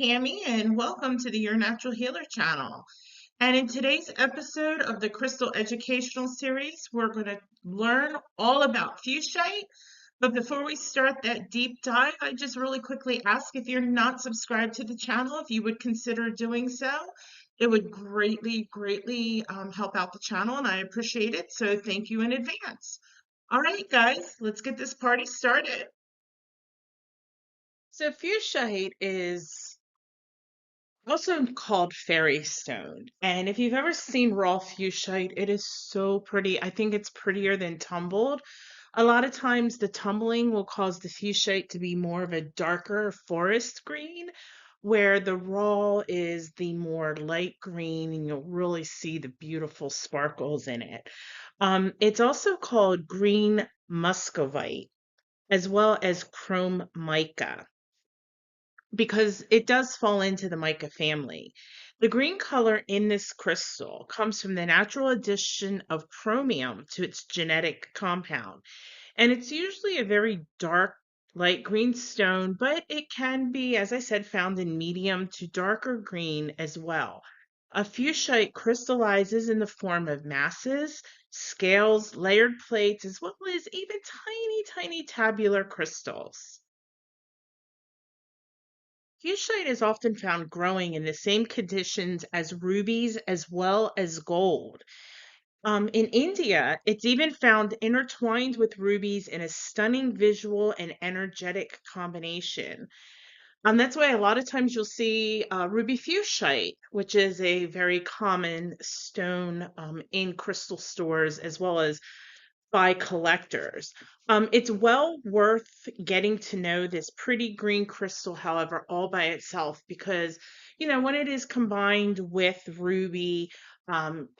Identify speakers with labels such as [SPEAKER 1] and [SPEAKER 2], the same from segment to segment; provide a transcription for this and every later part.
[SPEAKER 1] Tammy, and welcome to the Your Natural Healer channel. And in today's episode of the Crystal Educational Series, we're going to learn all about Fuchsite. But before we start that deep dive, I just really quickly ask if you're not subscribed to the channel, if you would consider doing so. It would greatly help out the channel, and I appreciate it. So thank you in advance. All right, guys, let's get this party started. So Fuchsite is also called fairy stone. And if you've ever seen raw fuchsite, it is so pretty. I think it's prettier than tumbled. A lot of times the tumbling will cause the fuchsite to be more of a darker forest green, where the raw is the more light green, and you'll really see the beautiful sparkles in it. It's also called green muscovite, as well as chrome mica, because it does fall into the mica family. The green color in this crystal comes from the natural addition of chromium to its genetic compound. And it's usually a very dark, light green stone, but it can be, as I said, found in medium to darker green as well. A fuchsite crystallizes in the form of masses, scales, layered plates, as well as even tiny tabular crystals. Fuchsite is often found growing in the same conditions as rubies as well as gold. In India, it's even found intertwined with rubies in a stunning visual and energetic combination. That's why a lot of times you'll see ruby fuchsite, which is a very common stone in crystal stores as well as by collectors. It's well worth getting to know this pretty green crystal, however, all by itself, because, when it is combined with ruby,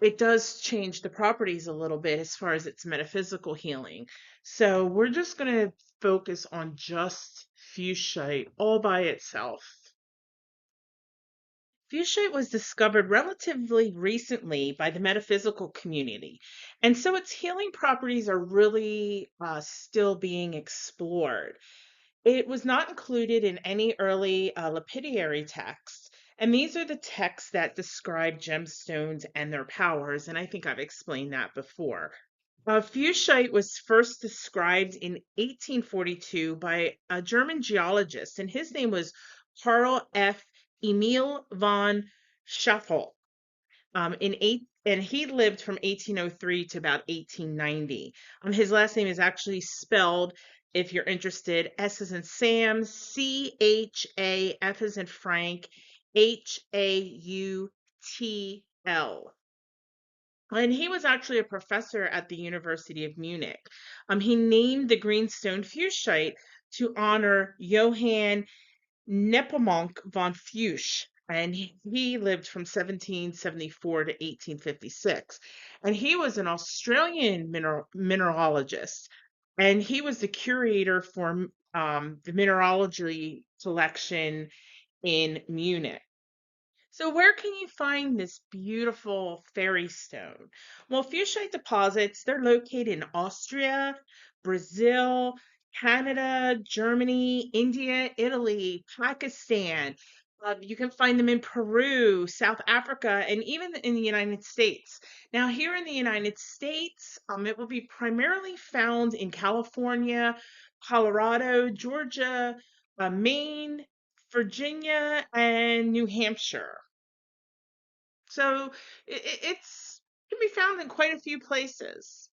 [SPEAKER 1] it does change the properties a little bit as far as its metaphysical healing. So we're just going to focus on just fuchsite all by itself. Fuchsite was discovered relatively recently by the metaphysical community, and so its healing properties are really still being explored. It was not included in any early lapidary texts, and these are the texts that describe gemstones and their powers, and I think I've explained that before. Fuchsite was first described in 1842 by a German geologist, and his name was Carl F. Emil von Schaffel. And he lived from 1803 to about 1890. His last name is actually spelled, if you're interested, S as in Sam, C-H-A, F as in Frank, H-A-U-T-L. And he was actually a professor at the University of Munich. He named the greenstone fuchsite to honor Johann Nepomuk von Fuchs, and he lived from 1774 to 1856. And he was an Australian mineralogist, and he was the curator for the mineralogy collection in Munich. So where can you find this beautiful fairy stone? Well, fuchsite deposits, they're located in Austria, Brazil, Canada, Germany, India, Italy, Pakistan. You can find them in Peru, South Africa, and even in the United States. Now, here in the United States, it will be primarily found in California, Colorado, Georgia, Maine, Virginia, and New Hampshire. So it's can be found in quite a few places.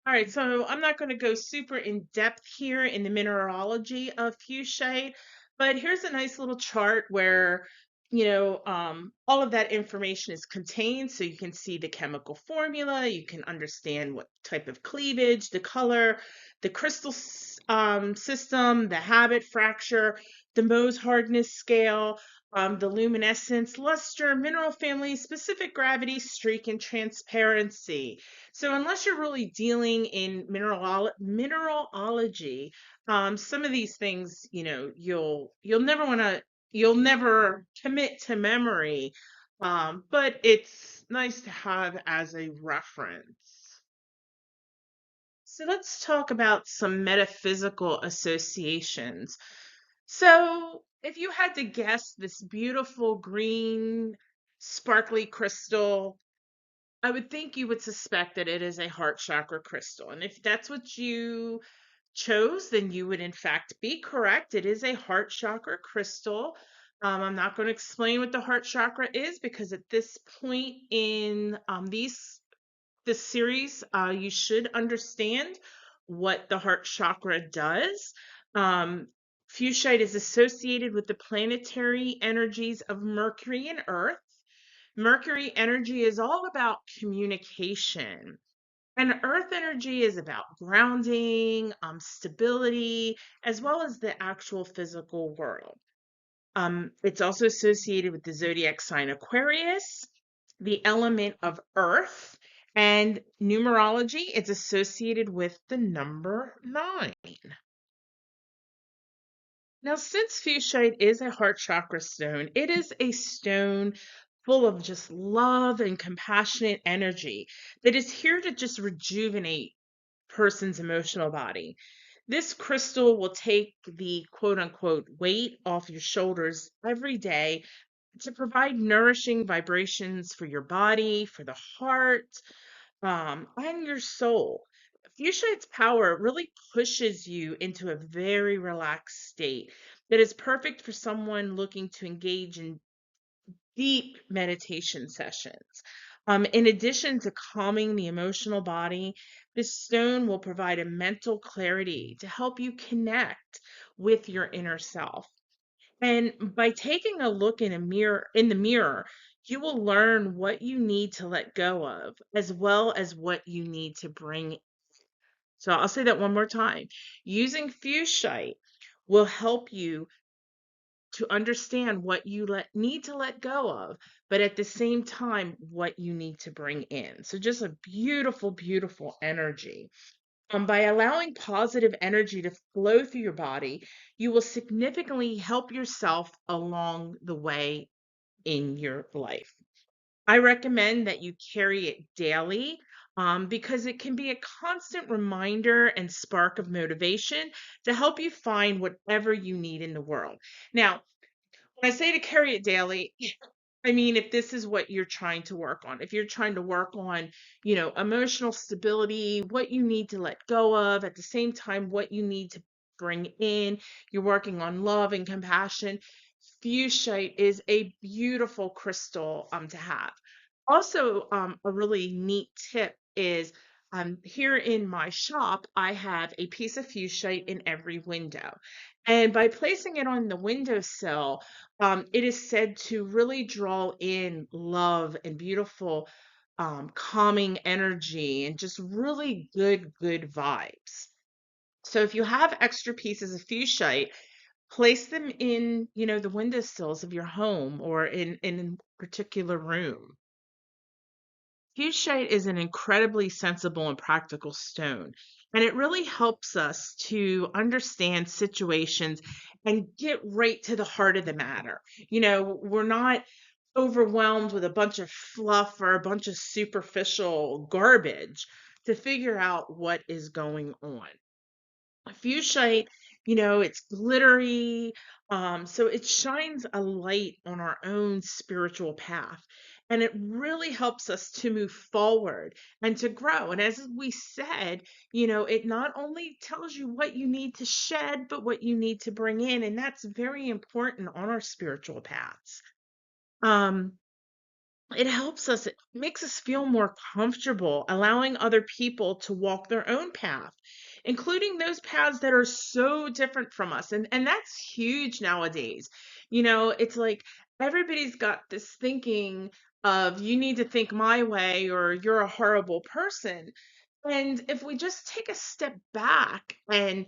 [SPEAKER 1] All right, so I'm not going to go super in depth here in the mineralogy of fuchsite, but here's a nice little chart where, all of that information is contained, so you can see the chemical formula, you can understand what type of cleavage, the color, the crystal system, the habit fracture, the Mohs hardness scale, the luminescence, luster, mineral family, specific gravity, streak, and transparency. So unless you're really dealing in mineralogy, some of these things, you'll never commit to memory, but it's nice to have as a reference. So let's talk about some metaphysical associations. So If you had to guess this beautiful green, sparkly crystal, I would think you would suspect that it is a heart chakra crystal. And if that's what you chose, then you would in fact be correct. It is a heart chakra crystal. I'm not going to explain what the heart chakra is because at this point in this series, you should understand what the heart chakra does. Um, Fuchsite is associated with the planetary energies of Mercury and Earth. Mercury energy is all about communication. And earth energy is about grounding, stability, as well as the actual physical world. It's also associated with the zodiac sign Aquarius, the element of earth, and numerology. It's associated with the number 9. Now, since Fuchsite is a heart chakra stone, it is a stone full of just love and compassionate energy that is here to just rejuvenate person's emotional body. This crystal will take the quote unquote weight off your shoulders every day to provide nourishing vibrations for your body, for the heart, and your soul. Fuchsite's power really pushes you into a very relaxed state that is perfect for someone looking to engage in deep meditation sessions. In addition to calming the emotional body, this stone will provide a mental clarity to help you connect with your inner self. And by taking a look in the mirror, you will learn what you need to let go of, as well as what you need to bring. So I'll say that one more time. Using Fuchsite will help you to understand what you need to let go of, but at the same time, what you need to bring in. So just a beautiful, beautiful energy. By allowing positive energy to flow through your body, you will significantly help yourself along the way in your life. I recommend that you carry it daily because it can be a constant reminder and spark of motivation to help you find whatever you need in the world. Now, when I say to carry it daily, I mean, if this is what you're trying to work on, if you're trying to work on, emotional stability, what you need to let go of, at the same time, what you need to bring in, you're working on love and compassion. Fuchsite is a beautiful crystal to have. Also, a really neat tip is here in my shop, I have a piece of fuchsite in every window. And by placing it on the windowsill, it is said to really draw in love and beautiful, calming energy and just really good, good vibes. So if you have extra pieces of fuchsite, place them in, the windowsills of your home or in a particular room. Fuchsite is an incredibly sensible and practical stone, and it really helps us to understand situations and get right to the heart of the matter. We're not overwhelmed with a bunch of fluff or a bunch of superficial garbage to figure out what is going on. Fuchsite, it's glittery, so it shines a light on our own spiritual path. And it really helps us to move forward and to grow. And as we said, it not only tells you what you need to shed, but what you need to bring in. And that's very important on our spiritual paths. Um, it helps us, it makes us feel more comfortable allowing other people to walk their own path, including those paths that are so different from us. And that's huge nowadays. It's like everybody's got this thinking of you need to think my way or you're a horrible person. And if we just take a step back and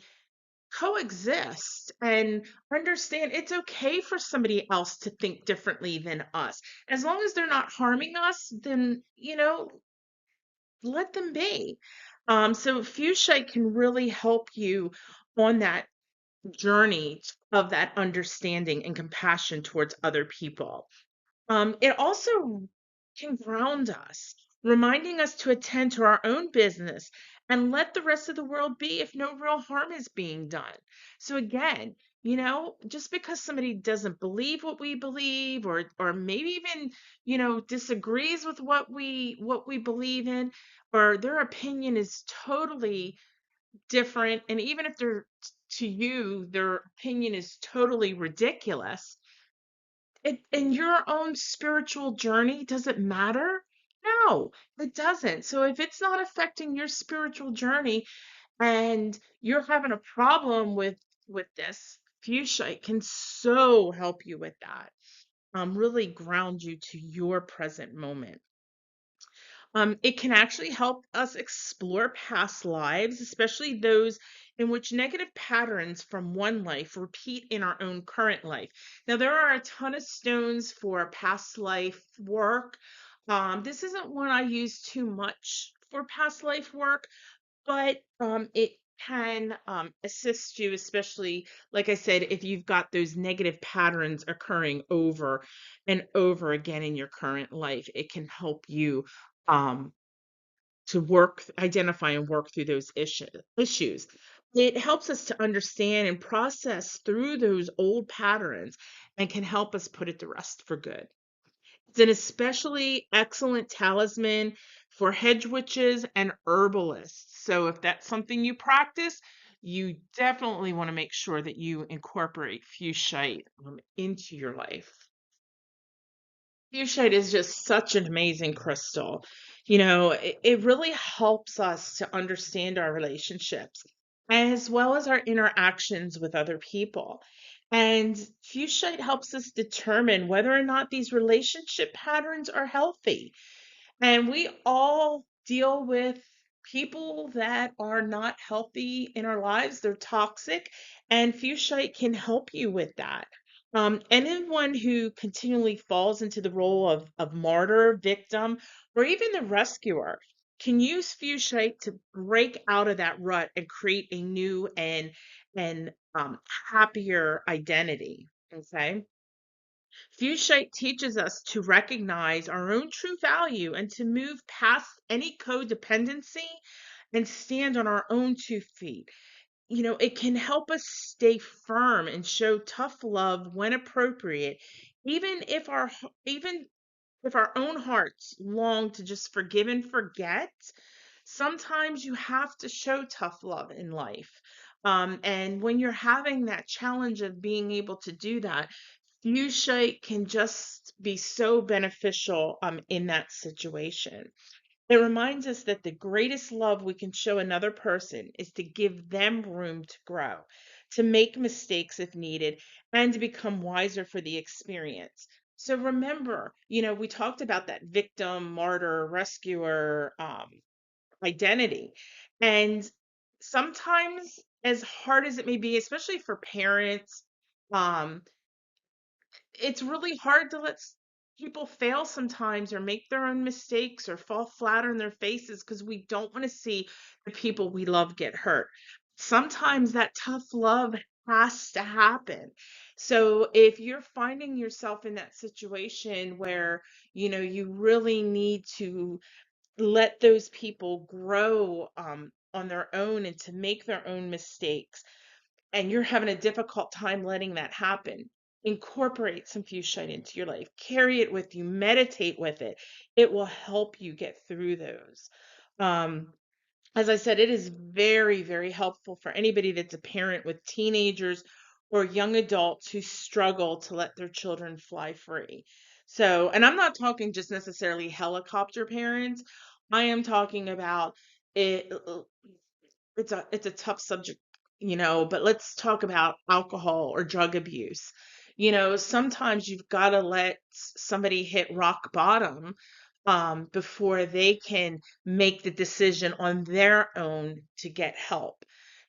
[SPEAKER 1] coexist and understand it's okay for somebody else to think differently than us. As long as they're not harming us, then, let them be. So Fuchsite can really help you on that journey of that understanding and compassion towards other people. It also can ground us, reminding us to attend to our own business and let the rest of the world be if no real harm is being done. So again, Just because somebody doesn't believe what we believe, or maybe even, disagrees with what we believe in, or their opinion is totally different, and even if to you their opinion is totally ridiculous, in your own spiritual journey, does it matter? No, it doesn't. So if it's not affecting your spiritual journey, and you're having a problem with this, fuchsia can so help you with that. Really ground you to your present moment. It can actually help us explore past lives, especially those in which negative patterns from one life repeat in our own current life. Now, there are a ton of stones for past life work. This isn't one I use too much for past life work, but it can assist you, especially, like I said, if you've got those negative patterns occurring over and over again in your current life. It can help you um, to identify and work through those issues. It helps us to understand and process through those old patterns and can help us put it to rest for good. It's an especially excellent talisman for hedge witches and herbalists. So if that's something you practice, you definitely want to make sure that you incorporate Fuchsite into your life. Fuchsite is just such an amazing crystal. It really helps us to understand our relationships as well as our interactions with other people. And Fuchsite helps us determine whether or not these relationship patterns are healthy. And we all deal with people that are not healthy in our lives. They're toxic, and Fuchsite can help you with that. Anyone who continually falls into the role of martyr, victim, or even the rescuer can use Fuchsite to break out of that rut and create a new and happier identity. Okay. Fuchsite teaches us to recognize our own true value and to move past any codependency and stand on our own 2 feet. It can help us stay firm and show tough love when appropriate, even if our own hearts long to just forgive and forget. Sometimes you have to show tough love in life. And when you're having that challenge of being able to do that, Fuchsite can just be so beneficial in that situation. It reminds us that the greatest love we can show another person is to give them room to grow, to make mistakes if needed, and to become wiser for the experience. So remember, we talked about that victim, martyr, rescuer identity. And sometimes, as hard as it may be, especially for parents, um, it's really hard to let people fail sometimes or make their own mistakes or fall flat on their faces because we don't want to see the people we love get hurt. Sometimes that tough love has to happen. So if you're finding yourself in that situation where, you really need to let those people grow on their own and to make their own mistakes, and you're having a difficult time letting that happen, incorporate some Fuchsite into your life. Carry it with you, meditate with it. It will help you get through those. Um, as I said, it is very, very helpful for anybody that's a parent with teenagers or young adults who struggle to let their children fly free. So, and I'm not talking just necessarily helicopter parents. I am talking about it. It's a tough subject, but let's talk about alcohol or drug abuse. Sometimes you've got to let somebody hit rock bottom before they can make the decision on their own to get help.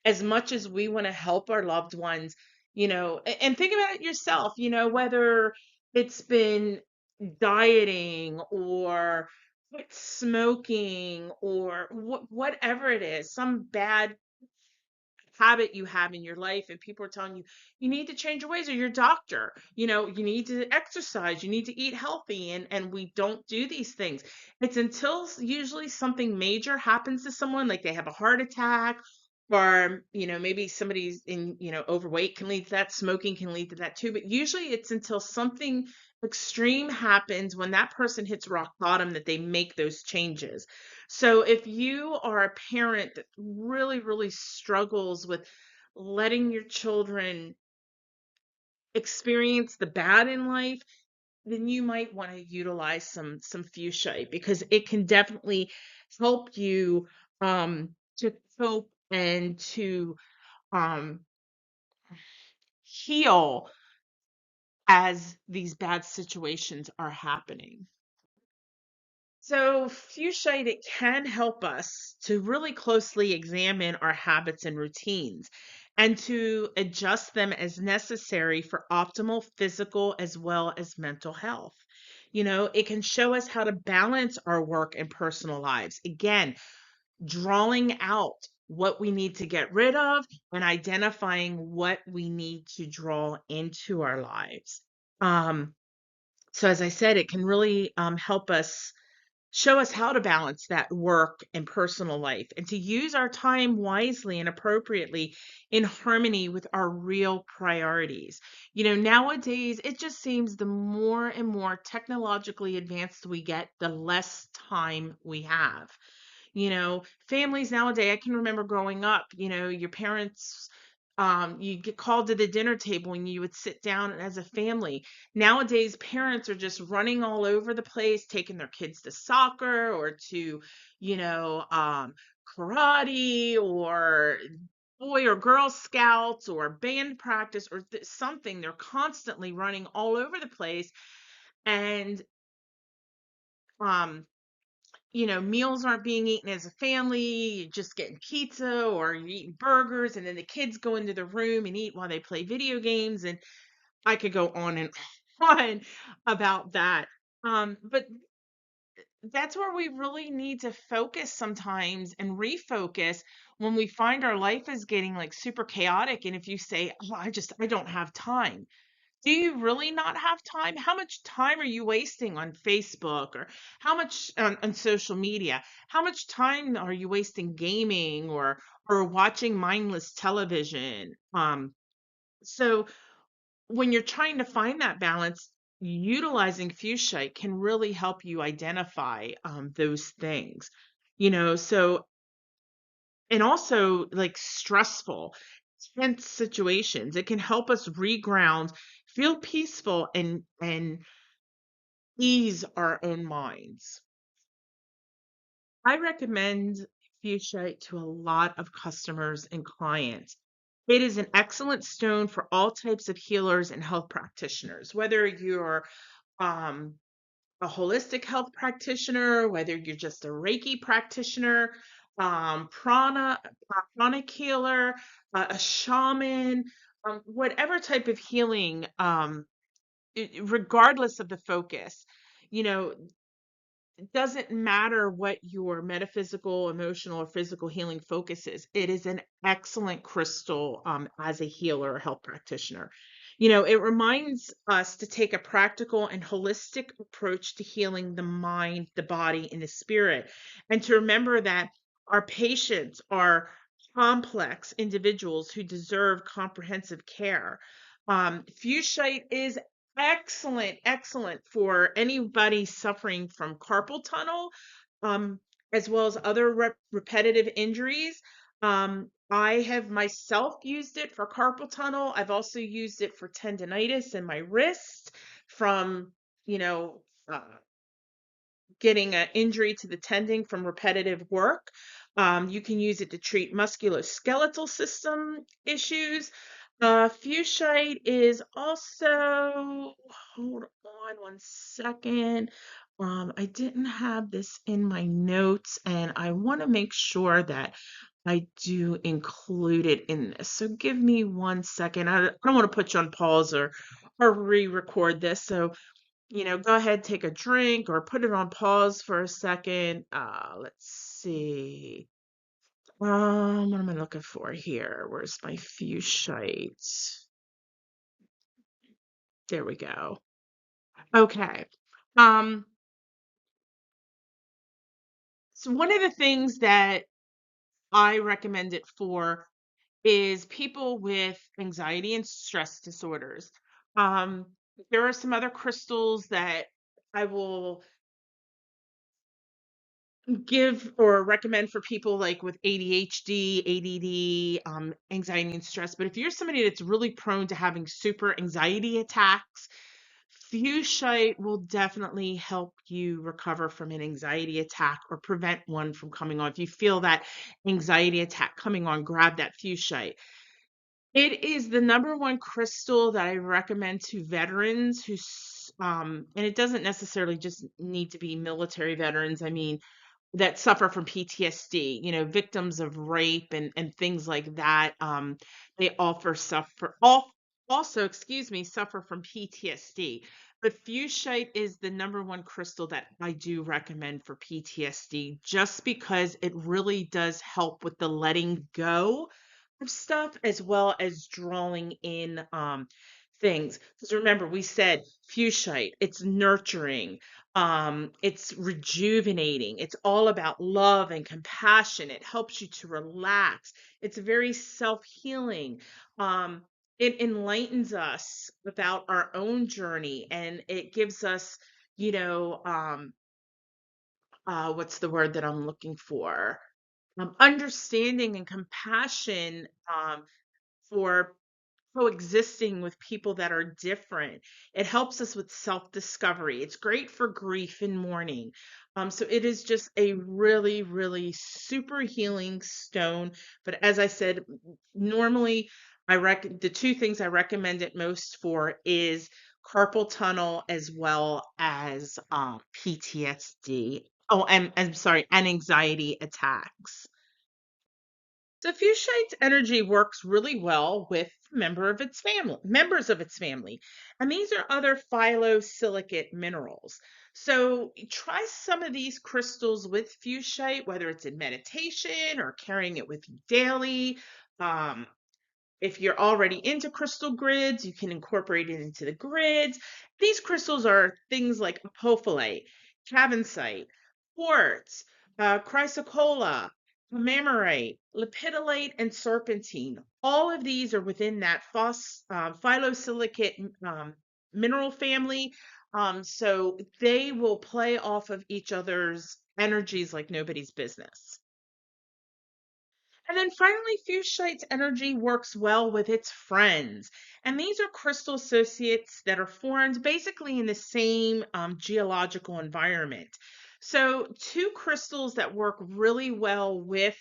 [SPEAKER 1] As much as we want to help our loved ones, and think about it yourself, whether it's been dieting or quit smoking or whatever it is, some bad habit you have in your life, and people are telling you you need to change your ways, or your doctor, you need to exercise, you need to eat healthy, and we don't do these things. It's until usually something major happens to someone, like they have a heart attack or maybe somebody's in overweight can lead to that, smoking can lead to that too, but usually it's until something extreme happens, when that person hits rock bottom, that they make those changes. So if you are a parent that really really struggles with letting your children experience the bad in life, then you might want to utilize some fuchsite, because it can definitely help you to cope and to um, heal as these bad situations are happening. So, Fuchsite, it can help us to really closely examine our habits and routines and to adjust them as necessary for optimal physical as well as mental health. It can show us how to balance our work and personal lives. Again, drawing out what we need to get rid of and identifying what we need to draw into our lives. Um, so, as I said, it can really help us show us how to balance that work and personal life and to use our time wisely and appropriately in harmony with our real priorities. Nowadays, it just seems the more and more technologically advanced we get, the less time we have. Families nowadays, I can remember growing up, your parents, you get called to the dinner table and you would sit down as a family. Nowadays, parents are just running all over the place, taking their kids to soccer or to, karate or boy or girl scouts or band practice or something. They're constantly running all over the place. And, um, meals aren't being eaten as a family. You're just getting pizza or you're eating burgers, and then the kids go into the room and eat while they play video games. And I could go on and on about that. But that's where we really need to focus sometimes and refocus when we find our life is getting like super chaotic. And if you say, oh, I don't have time. Do you really not have time? How much time are you wasting on Facebook, or how much on social media? How much time are you wasting gaming or watching mindless television? So when you're trying to find that balance, utilizing Fuchsite can really help you identify those things. So, and also like stressful, tense situations, it can help us reground, feel peaceful, and ease our own minds. I recommend Fuchsite to a lot of customers and clients. It is an excellent stone for all types of healers and health practitioners, whether you're um, a holistic health practitioner, whether you're just a Reiki practitioner, pranic healer, a shaman, whatever type of healing, regardless of the focus. You know, it doesn't matter what your metaphysical, emotional, or physical healing focus is. It is an excellent crystal as a healer or health practitioner. It reminds us to take a practical and holistic approach to healing the mind, the body, and the spirit, and to remember that our patients are complex individuals who deserve comprehensive care. Fuchsite is excellent, excellent for anybody suffering from carpal tunnel, um, as well as other repetitive injuries. I have myself used it for carpal tunnel. I've also used it for tendonitis in my wrist from, you know, uh, getting an injury to the tendon from repetitive work. You can use it to treat musculoskeletal system issues. Fuchsite is also, hold on one second. I didn't have this in my notes, and I want to make sure that I do include it in this. So give me one second. I don't want to put you on pause or re-record this. So go ahead, take a drink or put it on pause for a second. Let's see. What am I looking for here? Where's my Fuchsite? There we go. Okay. Um, so one of the things that I recommend it for is people with anxiety and stress disorders. Um, there are some other crystals that I will give or recommend for people like with ADHD, ADD, anxiety and stress. But if you're somebody that's really prone to having super anxiety attacks, Fuchsite will definitely help you recover from an anxiety attack or prevent one from coming on. If you feel that anxiety attack coming on, grab that Fuchsite. It is the number one crystal that I recommend to veterans and it doesn't necessarily just need to be military veterans. I mean, that suffer from PTSD, victims of rape and things like that. They offer suffer all also, excuse me, suffer from PTSD. But Fuchsite is the number one crystal that I do recommend for PTSD, just because it really does help with the letting go of stuff as well as drawing in things. Because remember, we said Fuchsite, it's nurturing, it's rejuvenating, it's all about love and compassion. It helps you to relax. It's very self-healing. Um, it enlightens us about our own journey, and it gives us, you know, what's the word that I'm looking for? Understanding and compassion for coexisting with people that are different. It helps us with self-discovery. It's great for grief and mourning. So it is just a really, really super healing stone. But as I said, normally the two things I recommend it most for is carpal tunnel as well as PTSD. Oh, and I'm sorry, and anxiety attacks. So Fuchsite's energy works really well with members of its family. And these are other phyllosilicate minerals. So try some of these crystals with Fuchsite, whether it's in meditation or carrying it with you daily. Um, if you're already into crystal grids, you can incorporate it into the grids. These crystals are things like apophyllite, cavansite, quartz, chrysocolla, amamorite, lepidolite, and serpentine. All of these are within that phyllosilicate mineral family. So they will play off of each other's energies like nobody's business. And then finally, Fuchsite's energy works well with its friends. And these are crystal associates that are formed basically in the same geological environment. So, two crystals that work really well with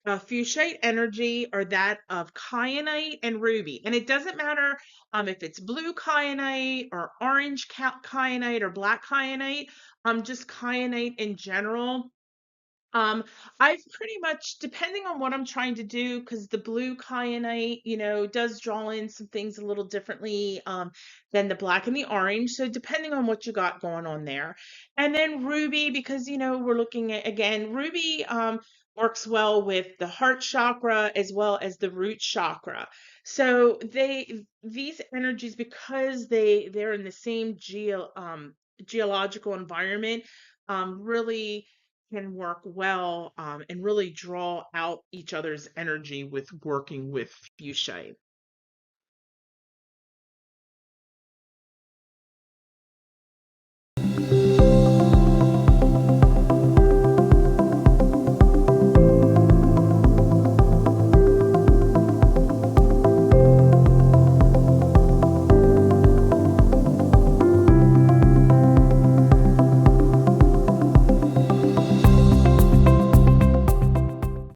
[SPEAKER 1] Fuchsite energy are that of kyanite and ruby. And it doesn't matter if it's blue kyanite or orange kyanite or black kyanite, just kyanite in general. um, I've pretty much, depending on what I'm trying to do, because the blue kyanite, does draw in some things a little differently than the black and the orange. So depending on what you got going on there. And then ruby, because, we're looking at, again, ruby works well with the heart chakra as well as the root chakra. So these energies, because they're in the same geological environment, really can work well and really draw out each other's energy with working with Fuchsite.